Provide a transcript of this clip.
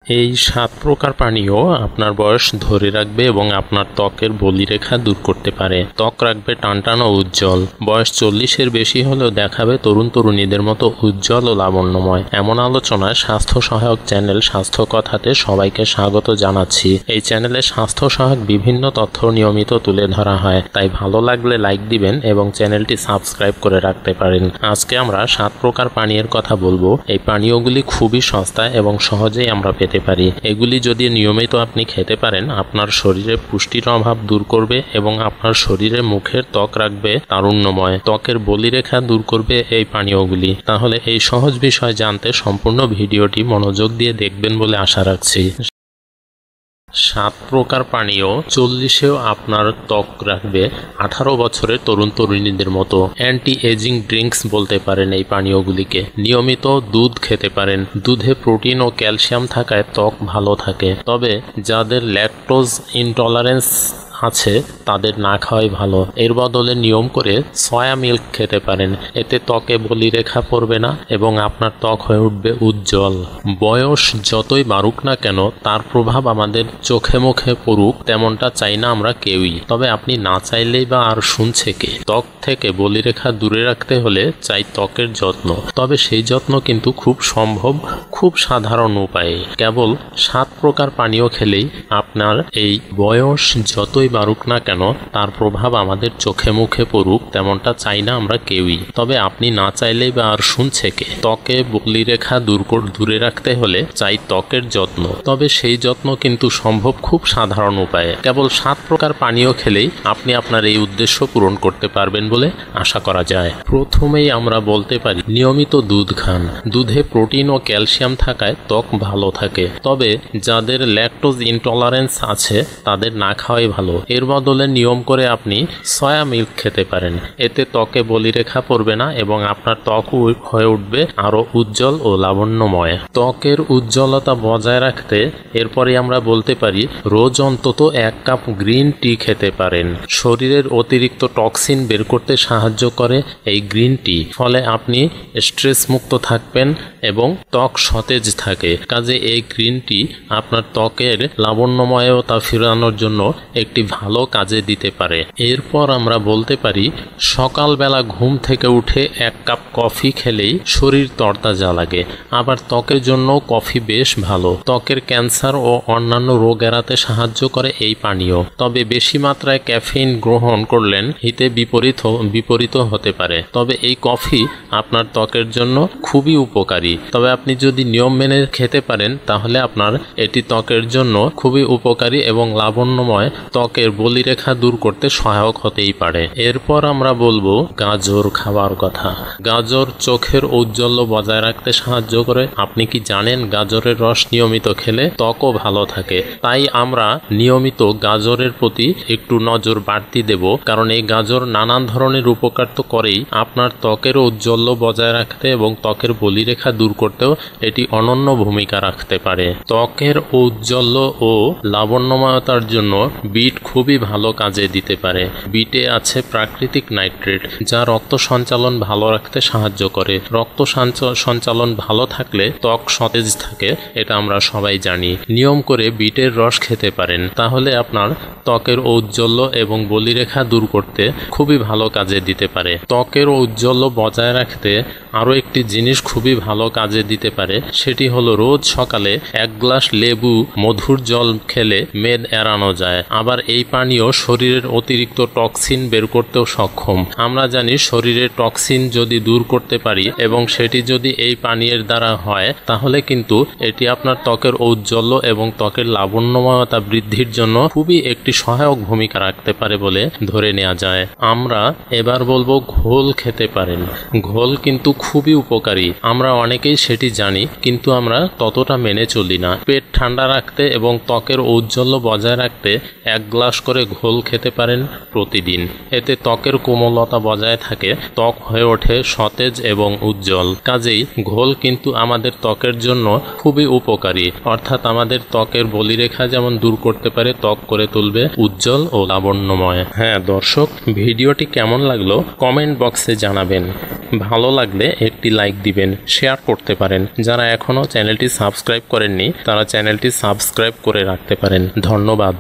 এই 7 প্রকার পানীয় আপনার বয়স ধরে রাখবে এবং আপনার ত্বকের বলিরেখা দূর করতে পারে। ত্বক রাখবে টানটান ও উজ্জ্বল। বয়স 40-এর বেশি হলেও দেখাবে তরুণ তরুণীদের মতো উজ্জ্বল ও লাবণ্যময়। এমন আলোচনায় স্বাস্থ্য সহায়ক চ্যানেল স্বাস্থ্য কথাতে সবাইকে স্বাগত জানাচ্ছি। এই চ্যানেলে স্বাস্থ্য সহায়ক বিভিন্ন তথ্য নিয়মিত তুলে ধরা হয়, তাই ভালো লাগলে লাইক দিবেন এবং চ্যানেলটি সাবস্ক্রাইব করে রাখতে পারেন। আজকে আমরা 7 প্রকার পানীয়ের কথা বলবো। এই পানীয়গুলি খুবই সস্তা এবং সহজেই আমরা পেতে পারি। এগুলি যদি নিয়মিত আপনি খেতে পারেন, আপনার শরীরে পুষ্টির অভাব দূর করবে এবং আপনার শরীরে মুখের ত্বক রাখবে তারুণ্যময়। ত্বকের বলিরেখা দূর করবে এই পানীয়গুলি। তাহলে এই সহজ বিষয় জানতে সম্পূর্ণ ভিডিওটি মনোযোগ দিয়ে দেখবেন বলে আশা রাখছি। 7 প্রকার পানীয় 40-এও আপনার ত্বক রাখবে 18 বছরের তরুণ তরুণীদের মতো। অ্যান্টি এজিং ড্রিঙ্কস বলতে পারেন এই পানীয়গুলিকে। নিয়মিত দুধ খেতে পারেন। দুধে প্রোটিন ও ক্যালসিয়াম থাকায় ত্বক ভালো থাকে, তবে যাদের ল্যাকটোজ ইনটলারেন্স আছে তাদের না খাওয়াই ভালো। এর বদলে নিয়ম করে সয়া মিল্ক খেতে পারেন। এতে ত্বকে বলিরেখা পড়বে না এবং আপনার ত্বক হয়ে উঠবে উজ্জ্বল। বয়স যতই বাড়ুক না কেন, তার প্রভাব আমাদের চোখে মুখে পড়ুক তেমনটা চাই না আমরা কেউই। তবে আপনি না চাইলেই বা আর শুনছে কে? ত্বক থেকে বলিরেখা দূরে রাখতে হলে চাই ত্বকের যত্ন। তবে সেই যত্ন কিন্তু খুব সম্ভব খুব সাধারণ উপায়ে। কেবল 7 প্রকার পানীয় খেলেই আপনার এই বয়স যতই বাড়ুক না কেন, তার প্রভাব আমাদের চোখে মুখে পড়ুক তেমনটা চাই না আমরা কেউই। তবে আপনি না চাইলেই বা আর শুনছে কে? ত্বকে বলিরেখা দূরে রাখতে হলে চাই ত্বকের যত্ন। তবে সেই যত্ন কিন্তু সম্ভব খুব সাধারণ উপায়ে। কেবল 7 প্রকার পানীয় খেলেই আপনি আপনার এই উদ্দেশ্য পূরণ করতে পারবেন বলে আশা করা যায়। প্রথমেই আমরা বলতে পারি নিয়মিত দুধ খান। দুধে প্রোটিন ও ক্যালসিয়াম থাকায় ত্বক ভালো থাকে, তবে যাদের ল্যাকটোজ ইনটলারেন্স আছে তাদের না খাওয়াই ভালো। এর বদলে নিয়ম করে আপনি সয়া মিল্ক খেতে পারেন। এতে ত্বকে বলিরেখা পড়বে না এবং আপনার ত্বক হয়ে উঠবে আরো উজ্জ্বল ও লাবণ্যময়। ত্বকের উজ্জ্বলতা বজায় রাখতে এরপরে আমরা বলতে পারি রোজ অন্তত 1 কাপ গ্রিন টি খেতে পারেন। শরীরের অতিরিক্ত টক্সিন বের করতে সাহায্য করে এই গ্রিন টি। ফলে আপনি স্ট্রেস মুক্ত থাকবেন এবং ত্বক সতেজ থাকে। কাজে এই গ্রিন টি আপনার ত্বকের লাবণ্যময়তা ফেরানোর জন্য একটি ভালো কাজে দিতে পারে। এরপর আমরা বলতে পারি সকালবেলা ঘুম থেকে উঠে 1 কাপ কফি খেলেই শরীর তরতাজা লাগে। আবার ত্বকের জন্য কফি বেশ ভালো। ত্বকের ক্যান্সার ও অন্যান্য রোগ এড়াতে সাহায্য করে এই পানীয়। তবে বেশি মাত্রায় ক্যাফেইন গ্রহণ করলেন হিতে বিপরীত হতে পারে। তবে এই কফি আপনার ত্বকের জন্য খুবই উপকারী। তবে আপনি যদি নিয়ম মেনে খেতে পারেন তাহলে আপনার এটি ত্বকের জন্য খুবই উপকারী এবং লাবণ্যময় ত্বকের বলিরেখা দূর করতে সহায়ক হতেই পারে। এরপর আমরা বলবো গাজর খাওয়ার কথা। গাজর চোখের ঔজ্জ্বল্য বজায় রাখতে সাহায্য করে। আপনি কি জানেন গাজরের রস নিয়মিত খেলে ত্বকও ভালো থাকে? তাই আমরা নিয়মিত গাজরের প্রতি একটু নজর বাড়তি দেব, কারণ এই গাজর নানান ধরনের উপকার তো করেই, আপনার ত্বকের ঔজ্জ্বল্য বজায় রাখতে এবং ত্বকের বলিরেখা দূর করতেও এটি অনন্য ভূমিকা রাখতে পারে। ত্বকের ঔজ্জ্বল্য ও লাবণ্যময়তার জন্য বিট খুবই ভালো কাজে দিতে পারে। বিটে আছে প্রাকৃতিক নাইট্রেট, যা রক্ত সঞ্চালন ভালো রাখতে সাহায্য করে। রক্ত সঞ্চালন ভালো থাকলে ত্বক সতেজ থাকে, এটা আমরা সবাই জানি। নিয়ম করে বিটের রস খেতে পারেন, তাহলে আপনার ত্বকের ঔজ্জ্বল্য এবং বলিরেখা দূর করতে খুবই ভালো কাজে দিতে পারে। ত্বকের ঔজ্জ্বল্য বজায় রাখতে আরও একটি জিনিস খুবই ভালো কাজে দিতে পারে, সেটি হলো রোজ সকালে 1 গ্লাস লেবু মধুর জল খেলে মেদ এড়ানো যায়। আবার এই পানীয় শরীরের অতিরিক্ত টক্সিন বের করতেও সক্ষম। আমরা জানি শরীরের টক্সিন যদি দূর করতে পারি এবং সেটি যদি এই পানীয়ের দ্বারা হয়, তাহলে কিন্তু এটি আপনার ত্বকের ঔজ্জ্বল্য এবং ত্বকের লাবণ্যময়তা বৃদ্ধির জন্য খুবই একটি সহায়ক ভূমিকা রাখতে পারে বলে ধরে নেওয়া যায়। আমরা এবার বলবো ঘোল খেতে পারেন। ঘোল কিন্তু খুবই উপকারী। আমরা অনেকেই সেটি জানি, কিন্তু আমরা ততটা মেনে চলি না। পেট ঠান্ডা রাখতে এবং ত্বকের ঔজ্জ্বল্য বজায় রাখতে 1 গ্লাস করে ঘোল খেতে পারেন প্রতিদিন। এতে ত্বকের কোমলতা বজায় থাকে, ত্বক হয়ে ওঠে সতেজ এবং উজ্জ্বল। কাজেই ঘোল কিন্তু আমাদের ত্বকের জন্য খুবই উপকারী, অর্থাৎ আমাদের ত্বকের বলিরেখা যেমন দূর করতে পারে, ত্বক করে তুলবে উজ্জ্বল ও লাবণ্যময়। হ্যাঁ দর্শক, ভিডিওটি কেমন লাগলো কমেন্ট বক্সে জানাবেন। ভালো লাগলে একটি লাইক দিবেন, শেয়ার করতে পারেন। যারা এখনও চ্যানেলটি সাবস্ক্রাইব করেননি তারা চ্যানেলটি সাবস্ক্রাইব করে রাখতে পারেন। ধন্যবাদ।